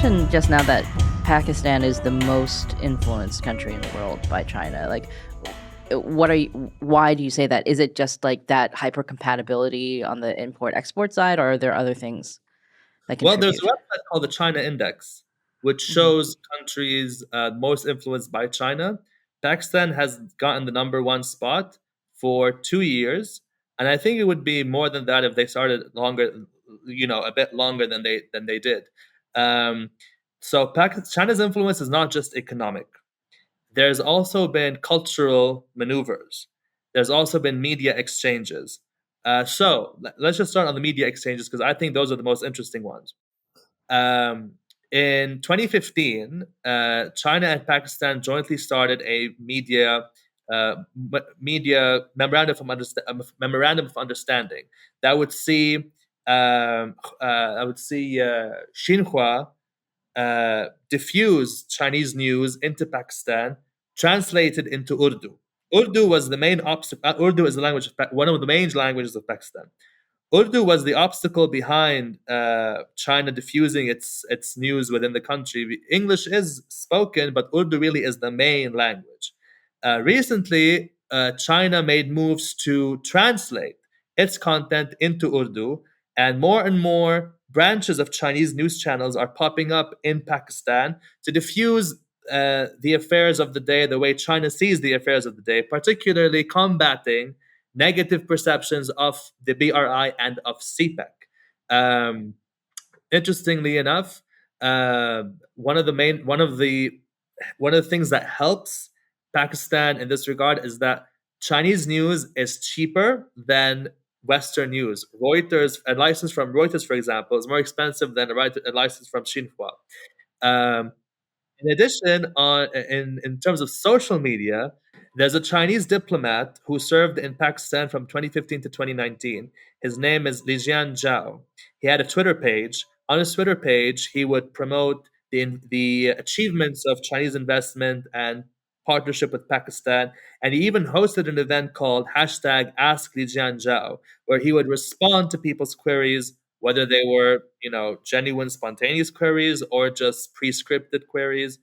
mentioned just now that Pakistan is the most influenced country in the world by China. Like, why do you say that? Is it just like that hypercompatibility on the import-export side, or are there other things that Well, there's contribute? a website called the China Index, which Hmm. shows countries most influenced by China. Pakistan has gotten the number one spot for 2 years, and I think it would be more than that if they started longer, a bit longer than they did. Um, so China's influence is not just economic. There's also been cultural maneuvers. There's also been media exchanges. Let's just start on the media exchanges because I think those are the most interesting ones. Um, in 2015, China and Pakistan jointly started a media memorandum of understanding that would see Xinhua diffuse Chinese news into Pakistan, translated into Urdu. Urdu was the main obstacle. Urdu is the language of one of the main languages of Pakistan. Urdu was the obstacle behind China diffusing its news within the country. English is spoken, but Urdu really is the main language. Recently, China made moves to translate its content into Urdu, and more branches of Chinese news channels are popping up in Pakistan to diffuse the affairs of the day the way China sees the affairs of the day, particularly combating negative perceptions of the BRI and of CPEC. Um, Interestingly enough, one of the things that helps Pakistan in this regard is that Chinese news is cheaper than Western news. A license from Reuters, for example, is more expensive than a license from Xinhua. Um, in addition, in terms of social media, there's a Chinese diplomat who served in Pakistan from 2015 to 2019. His name is Lijian Zhao. He had a Twitter page. On his Twitter page, he would promote the achievements of Chinese investment and partnership with Pakistan. And he even hosted an event called hashtag Ask Lijian Zhao, where he would respond to people's queries, whether they were, genuine, spontaneous queries or just pre-scripted queries.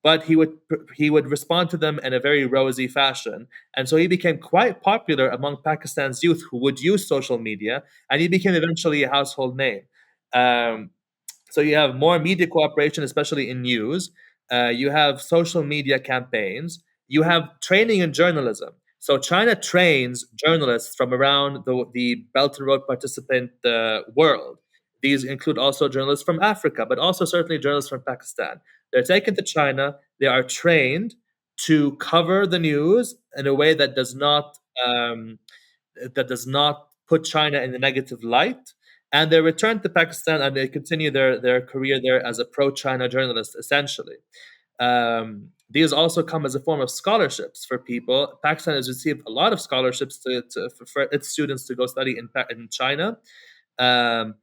But he would respond to them in a very rosy fashion, and so he became quite popular among Pakistan's youth who would use social media, and he became eventually a household name. Um, so you have more media cooperation, especially in news. You have social media campaigns. You have training in journalism. So China trains journalists from around the Belt and Road participant world. These include also journalists from Africa, but also certainly journalists from Pakistan. They're taken to China. They are trained to cover the news in a way um, that does not put China in a negative light. And they return to Pakistan and they continue their career there as a pro-China journalist, essentially. These also come as a form of scholarships for people. Pakistan has received a lot of scholarships for its students to go study in China. Um,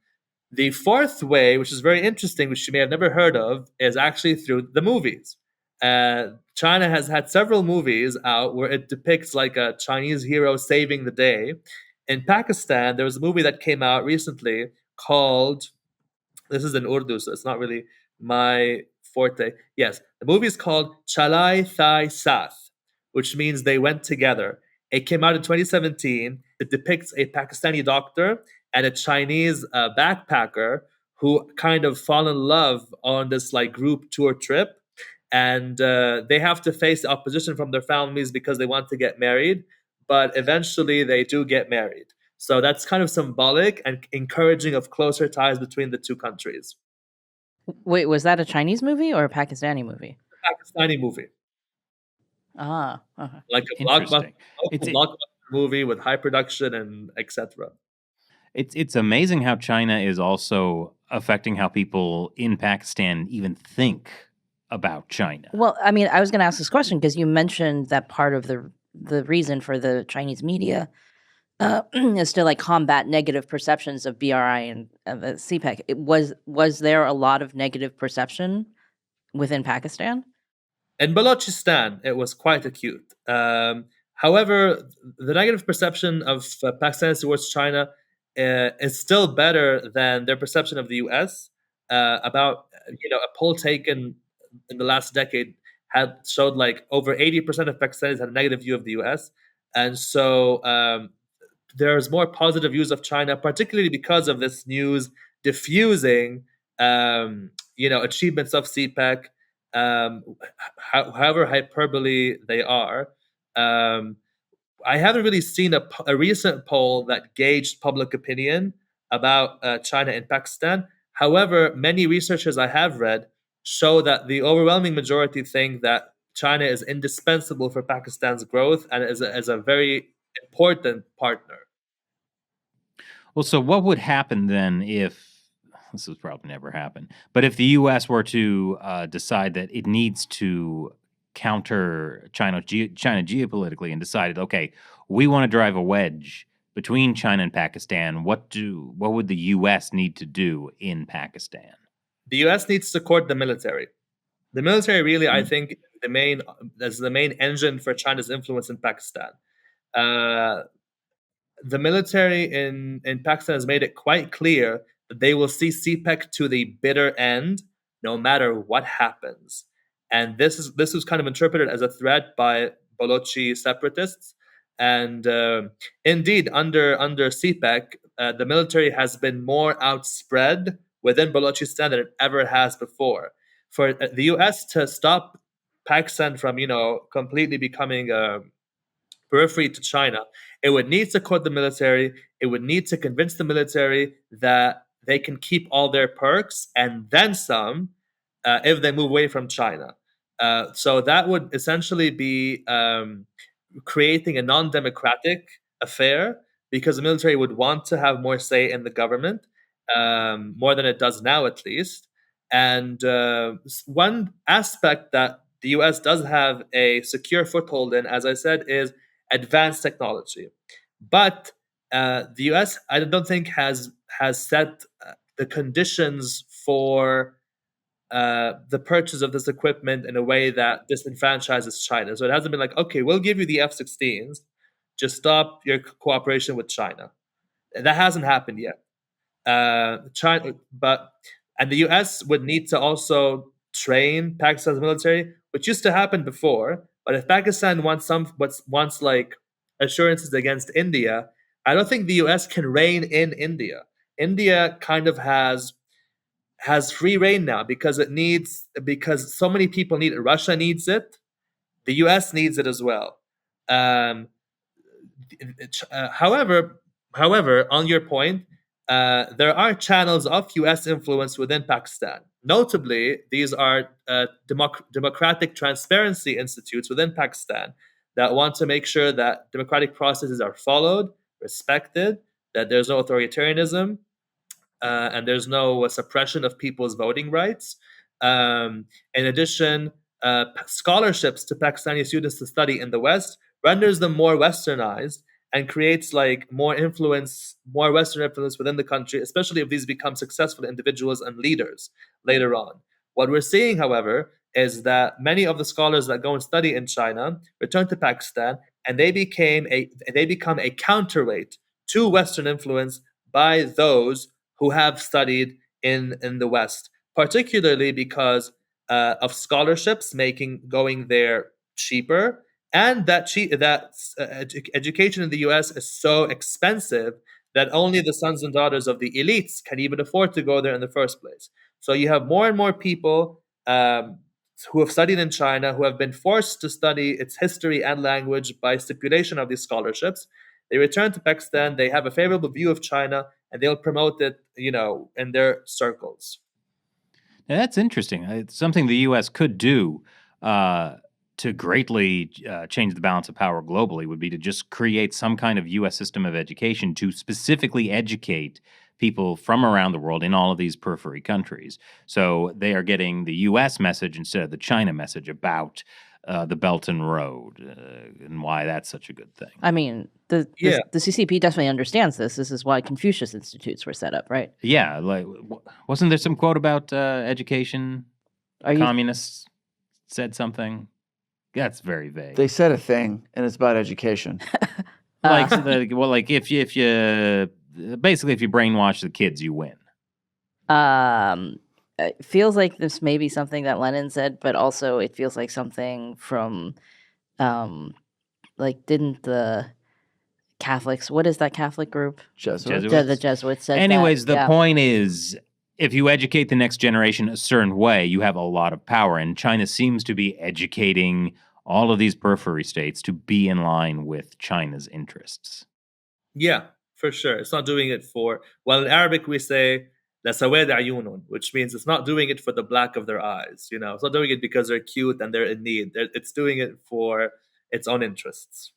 the fourth way, which is very interesting, which you may have never heard of, is actually through the movies. China has had several movies out where it depicts like a Chinese hero saving the day. In Pakistan, there was a movie that came out recently called, this is in Urdu, so it's not really my forte. Yes, the movie is called Chalai Thai Sath, which means they went together. It came out in 2017. It depicts a Pakistani doctor and a Chinese backpacker who kind of fall in love on this like group tour trip, and they have to face opposition from their families because they want to get married, but eventually they do get married. So that's kind of symbolic and encouraging of closer ties between the two countries. Wait, was that a Chinese movie or a Pakistani movie? Pakistani movie, Ah, like Interesting. a It's it, blockbuster movie with high production and etc. it's amazing how China is also affecting how people in Pakistan even think about China. well, I mean, I was going to ask this question because you mentioned that part of the reason for the Chinese media is to like combat negative perceptions of BRI and CPEC. Was there a lot of negative perception within Pakistan? In Balochistan, it was quite acute. However, the negative perception of Pakistanis towards China is still better than their perception of the U.S. About a poll taken in the last decade had showed like over 80% of Pakistanis had a negative view of the U.S. And so there's more positive views of China, particularly because of this news diffusing, achievements of CPEC, however hyperbole they are. I haven't really seen a recent poll that gauged public opinion about China and Pakistan. However, many researchers I have read show that the overwhelming majority think that China is indispensable for Pakistan's growth and is a very important partner. Well, so what would happen then if this would probably never happen, but if the U.S. were to decide that it needs to counter China geopolitically and decided, okay, we want to drive a wedge between China and Pakistan, what would the U.S. need to do in Pakistan? The U.S. needs to court the military. The military really, I think, is the main engine for China's influence in Pakistan. The military in Pakistan has made it quite clear that they will see CPEC to the bitter end, no matter what happens. And this was kind of interpreted as a threat by Balochi separatists. And indeed, under CPEC, the military has been more outspread within Balochistan than it ever has before. For the U.S. to stop Pakistan from, completely becoming periphery to China, it would need to court the military. It would need to convince the military that they can keep all their perks and then some if they move away from China. So that would essentially be creating a non-democratic affair because the military would want to have more say in the government, more than it does now, at least. And one aspect that the U.S. does have a secure foothold in, as I said, is advanced technology. But the U.S., I don't think, has set the conditions for the purchase of this equipment in a way that disenfranchises China. So it hasn't been like, okay, we'll give you the F-16s, just stop your cooperation with China. That hasn't happened yet. And the U.S. would need to also train Pakistan's military, which used to happen before. But if Pakistan wants like assurances against India, I don't think the U.S. can rein in India. India kind of has free reign now because so many people need it. Russia needs it. The U.S. needs it as well. However, on your point, there are channels of U.S. influence within Pakistan. Notably, these are democratic transparency institutes within Pakistan that want to make sure that democratic processes are followed, respected, that there's no authoritarianism, and there's no suppression of people's voting rights. In addition, scholarships to Pakistani students to study in the West renders them more westernized and creates like more Western influence within the country, especially if these become successful individuals and leaders later on. What we're seeing, however, is that many of the scholars that go and study in China return to Pakistan, and they become a counterweight to Western influence by those who have studied in the West, particularly because of scholarships going there cheaper, and that education in the U.S. is so expensive that only the sons and daughters of the elites can even afford to go there in the first place. So you have more and more people who have studied in China, who have been forced to study its history and language by stipulation of these scholarships. They return to Pakistan, they have a favorable view of China, and they'll promote it, in their circles. Now, that's interesting. It's something the U.S. could do to greatly change the balance of power globally would be to just create some kind of U.S. system of education to specifically educate people from around the world in all of these periphery countries. So they are getting the U.S. message instead of the China message about the Belt and Road and why that's such a good thing. I mean, the CCP definitely understands this. This is why Confucius Institutes were set up, right? Yeah, like wasn't there some quote about education? Communists said something. That's very vague. They said a thing, and it's about education. If you basically if you brainwash the kids, you win. it feels like this may be something that Lenin said, but also it feels like something from, like, didn't the Catholics? What is that Catholic group? Jesuits. The Jesuits said. Anyways, the yeah. point is, if you educate the next generation a certain way, you have a lot of power. And China seems to be educating all of these periphery states to be in line with China's interests. Yeah, for sure. It's not doing it for, well, in Arabic we say, "La sawad ayunun," which means it's not doing it for the black of their eyes. It's not doing it because they're cute and they're in need. It's doing it for its own interests.